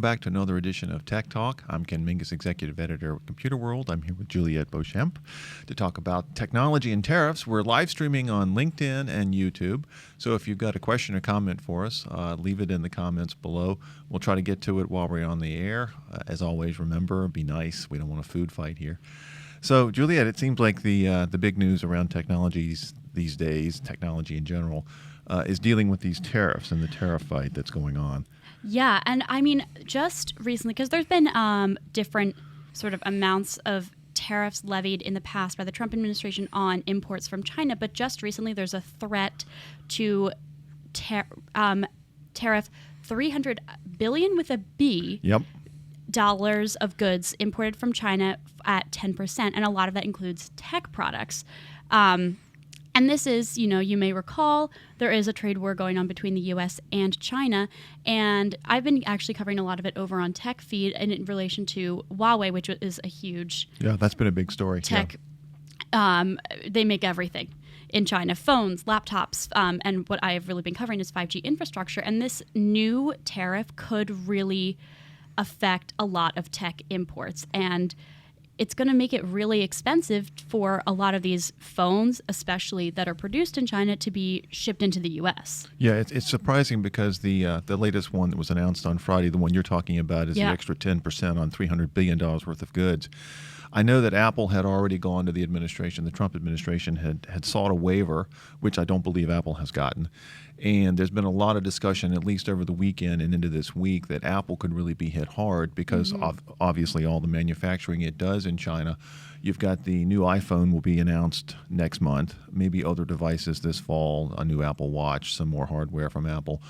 back to another edition of Tech Talk. I'm Ken Mingus, Executive Editor of Computer World. I'm here with Juliette Beauchamp to talk about technology and tariffs. We're live streaming on LinkedIn and YouTube. So if you've got a question or comment for us, leave it in the comments below. We'll try to get to it while we're on the air. As always, remember, be nice. We don't want a food fight here. So, Juliette, it seems like the big news around technologies these days, technology in general, is dealing with these tariffs and the tariff fight that's going on. Yeah, and I mean, just recently, because there's been different sort of amounts of tariffs levied in the past by the Trump administration on imports from China, but just recently there's a threat to tariff $300 billion with a B. Yep. Dollars of goods imported from China at 10%, and a lot of that includes tech products. And this is, you may recall, there is a trade war going on between the U.S. and China, and I've been actually covering a lot of it over on Tech Feed in relation to Huawei, which is a huge that's been a big story. Tech. Yeah. They make everything in China, phones, laptops, and what I've really been covering is 5G infrastructure, and this new tariff could really affect a lot of tech imports, and it's going to make it really expensive for a lot of these phones, especially that are produced in China, to be shipped into the U.S. Yeah, it's surprising because the latest one that was announced on Friday, the one you're talking about, is the extra 10% on $300 billion worth of goods. I know that Apple had already gone to the administration, the Trump administration had sought a waiver, which I don't believe Apple has gotten. And there's been a lot of discussion, at least over the weekend and into this week, that Apple could really be hit hard because obviously all the manufacturing it does in China. You've got the new iPhone will be announced next month, maybe other devices this fall, a new Apple Watch, some more hardware from Apple.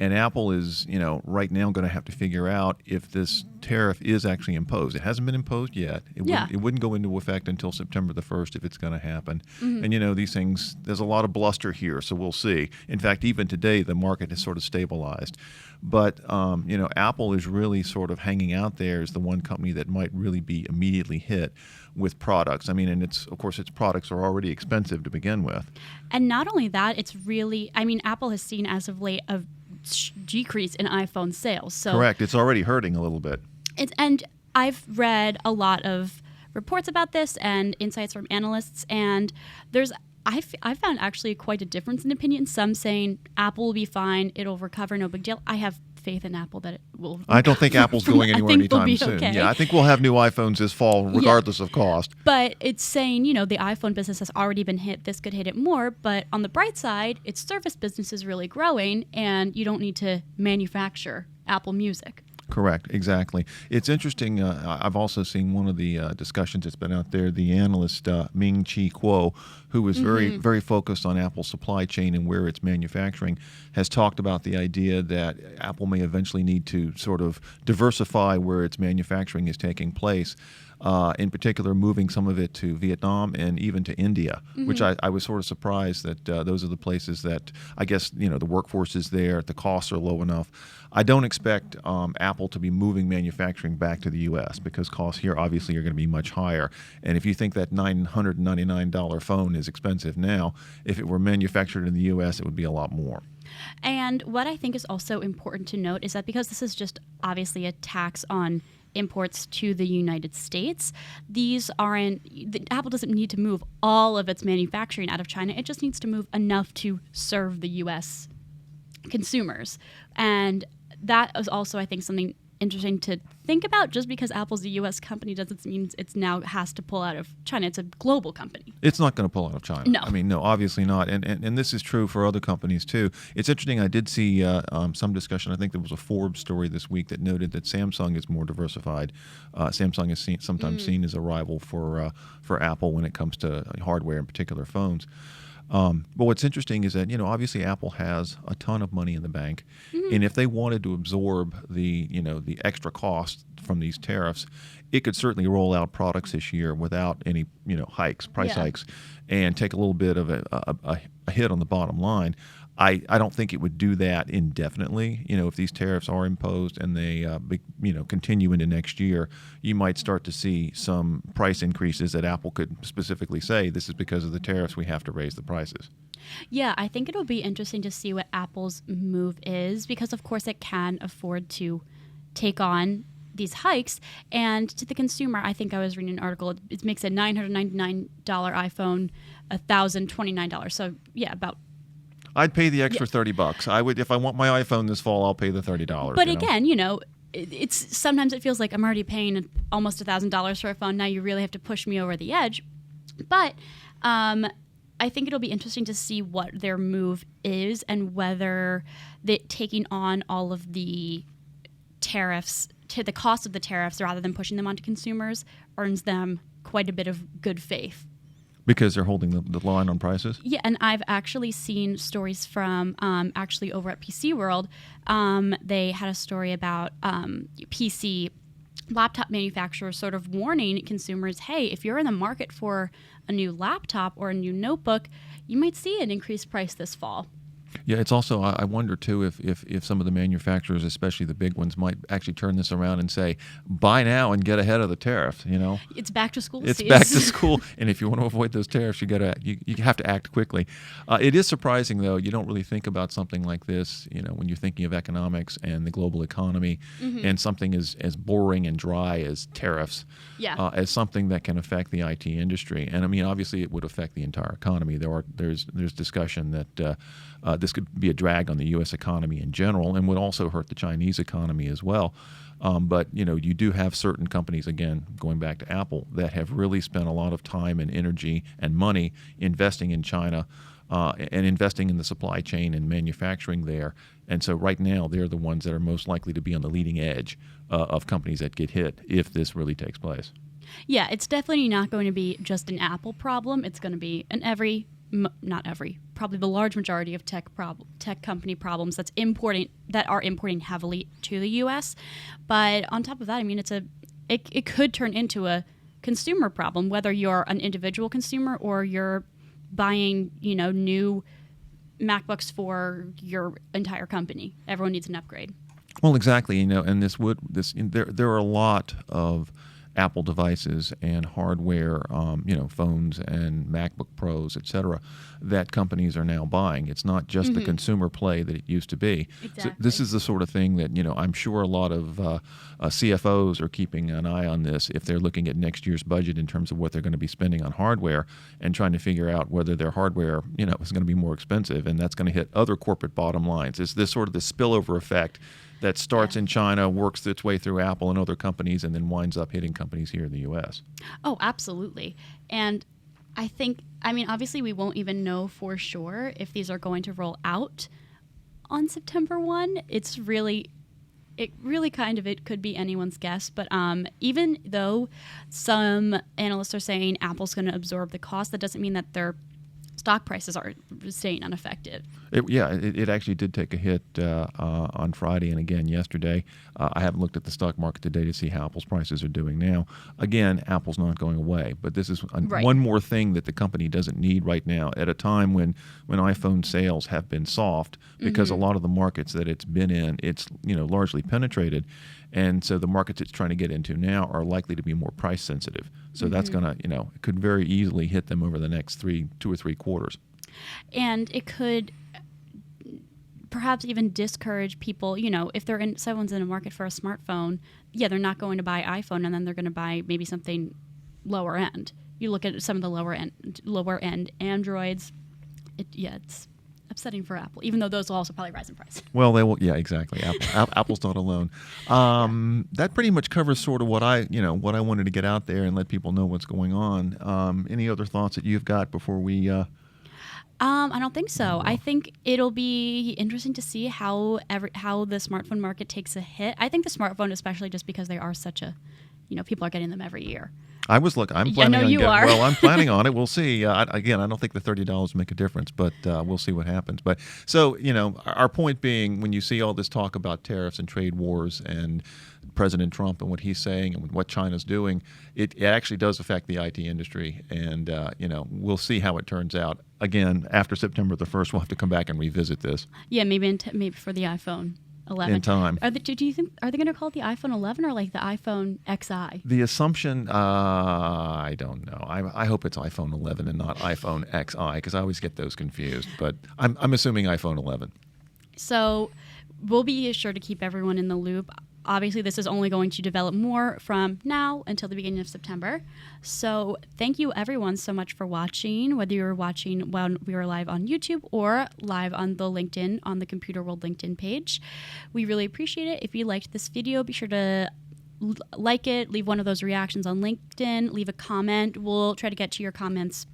And Apple is, right now going to have to figure out if this tariff is actually imposed. It hasn't been imposed yet. It wouldn't go into effect until September the 1st if it's going to happen. And, these things, there's a lot of bluster here, so we'll see. In fact, even today, the market has sort of stabilized. But, Apple is really sort of hanging out there as the one company that might really be immediately hit with products. I mean, and its products are already expensive to begin with. And not only that, it's really, Apple has seen as of late a decrease in iPhone sales. So correct. It's already hurting a little bit. And I've read a lot of reports about this and insights from analysts, and I found actually quite a difference in opinion. Some saying Apple will be fine, it'll recover, no big deal. I have faith in Apple that it will. I don't think Apple's going anywhere anytime soon. Okay. Yeah, I think we'll have new iPhones this fall, regardless of cost. But it's saying, the iPhone business has already been hit. This could hit it more. But on the bright side, its service business is really growing, and you don't need to manufacture Apple Music. Correct, exactly. It's interesting. I've also seen one of the discussions that's been out there. The analyst Ming-Chi Kuo, who is very, very focused on Apple's supply chain and where it's manufacturing, has talked about the idea that Apple may eventually need to sort of diversify where its manufacturing is taking place. In particular, moving some of it to Vietnam and even to India, which I was sort of surprised that those are the places that I guess, the workforce is there, the costs are low enough. I don't expect Apple to be moving manufacturing back to the U.S. because costs here obviously are going to be much higher. And if you think that $999 phone is expensive now, if it were manufactured in the U.S., it would be a lot more. And what I think is also important to note is that because this is just obviously a tax on imports to the United States, Apple doesn't need to move all of its manufacturing out of China. It just needs to move enough to serve the U.S. consumers. And that is also, I think, something interesting to think about. Just because Apple's a U.S. company doesn't mean it's now has to pull out of China. It's a global company. It's not going to pull out of China. No. No, obviously not. And this is true for other companies, too. It's interesting. I did see some discussion. I think there was a Forbes story this week that noted that Samsung is more diversified. Samsung is sometimes seen as a rival for Apple when it comes to hardware, in particular phones. But what's interesting is that, obviously Apple has a ton of money in the bank. And if they wanted to absorb the extra cost from these tariffs, it could certainly roll out products this year without any, price hikes, and take a little bit of a hit on the bottom line. I don't think it would do that indefinitely. If these tariffs are imposed and they continue into next year, you might start to see some price increases that Apple could specifically say, this is because of the tariffs, we have to raise the prices. Yeah, I think it'll be interesting to see what Apple's move is because, of course, it can afford to take on these hikes. And to the consumer, I think I was reading an article, it makes a $999 iPhone $1,029. So yeah, about. I'd pay the extra $30. I would, if I want my iPhone this fall, I'll pay the $30. But again, it's sometimes it feels like I'm already paying almost $1,000 for a phone. Now you really have to push me over the edge. But I think it'll be interesting to see what their move is and whether taking on all of the tariffs, to the cost of the tariffs rather than pushing them onto consumers, earns them quite a bit of good faith. Because they're holding the line on prices? Yeah, and I've actually seen stories from actually over at PC World. They had a story about PC laptop manufacturers sort of warning consumers, hey, if you're in the market for a new laptop or a new notebook, you might see an increased price this fall. Yeah, it's also, I wonder too if some of the manufacturers, especially the big ones, might actually turn this around and say, buy now and get ahead of the tariffs, It's back to school It's season. back to school, and if you want to avoid those tariffs, you have to act quickly. It is surprising, though, you don't really think about something like this, when you're thinking of economics and the global economy, and something as boring and dry as tariffs, as something that can affect the IT industry. And I mean, obviously, it would affect the entire economy. There's discussion that this could be a drag on the U.S. economy in general, and would also hurt the Chinese economy as well. But you do have certain companies, again, going back to Apple, that have really spent a lot of time and energy and money investing in China and investing in the supply chain and manufacturing there. And so right now, they're the ones that are most likely to be on the leading edge of companies that get hit if this really takes place. Yeah, it's definitely not going to be just an Apple problem. It's going to be probably the large majority of tech company problems that are importing heavily to the U.S. But on top of that, I mean, it could turn into a consumer problem, whether you're an individual consumer or you're buying, new MacBooks for your entire company. Everyone needs an upgrade. Well, exactly. And there are a lot of Apple devices and hardware, phones and MacBook Pros, et cetera, that companies are now buying. It's not just the consumer play that it used to be. Exactly. So this is the sort of thing that, I'm sure a lot of CFOs are keeping an eye on this if they're looking at next year's budget in terms of what they're going to be spending on hardware and trying to figure out whether their hardware, is going to be more expensive, and that's going to hit other corporate bottom lines. It's this sort of the spillover effect that starts in China, works its way through Apple and other companies, and then winds up hitting companies here in the U.S. Oh, absolutely. And I think, obviously we won't even know for sure if these are going to roll out on September 1. It really it could be anyone's guess. But even though some analysts are saying Apple's going to absorb the cost, that doesn't mean that their stock prices are staying unaffected. It actually did take a hit on Friday and again yesterday. I haven't looked at the stock market today to see how Apple's prices are doing now. Again, Apple's not going away, but this is one more thing that the company doesn't need right now at a time when iPhone sales have been soft because a lot of the markets that it's been in, it's largely penetrated. And so the markets it's trying to get into now are likely to be more price sensitive. So that's going to, it could very easily hit them over the next 2 or 3 quarters. And it could perhaps even discourage people, if someone's in a market for a smartphone, they're not going to buy iPhone and then they're going to buy maybe something lower end. You look at some of the lower end Androids, it's upsetting for Apple, even though those will also probably rise in price. Well, they will. Yeah, exactly. Apple's not alone. That pretty much covers sort of what I wanted to get out there and let people know what's going on. Any other thoughts that you've got before we? I don't think so. I think it'll be interesting to see how the smartphone market takes a hit. I think the smartphone, especially just because they are such a, people are getting them every year. I'm planning I know on you are. Well, I'm planning on it. We'll see. Again, I don't think the $30 make a difference, but we'll see what happens. But so, our point being, when you see all this talk about tariffs and trade wars and President Trump and what he's saying and what China's doing, it actually does affect the IT industry. And, we'll see how it turns out. Again, after September the 1st, we'll have to come back and revisit this. Yeah, maybe for the iPhone 11. In time. Do you think, are they going to call it the iPhone 11 or like the iPhone XI? The assumption, I don't know. I hope it's iPhone 11 and not iPhone XI because I always get those confused. But I'm assuming iPhone 11. So we'll be sure to keep everyone in the loop. obviously, this is only going to develop more from now until the beginning of September. So thank you, everyone, so much for watching, whether you were watching when we were live on YouTube or live on the LinkedIn, on the Computer World LinkedIn page. We really appreciate it. If you liked this video, be sure to like it, leave one of those reactions on LinkedIn, leave a comment. We'll try to get to your comments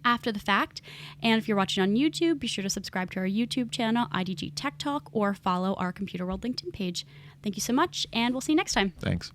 after the fact. And if you're watching on YouTube, be sure to subscribe to our YouTube channel, IDG Tech Talk, or follow our Computer World LinkedIn page. Thank you so much, and we'll see you next time. Thanks.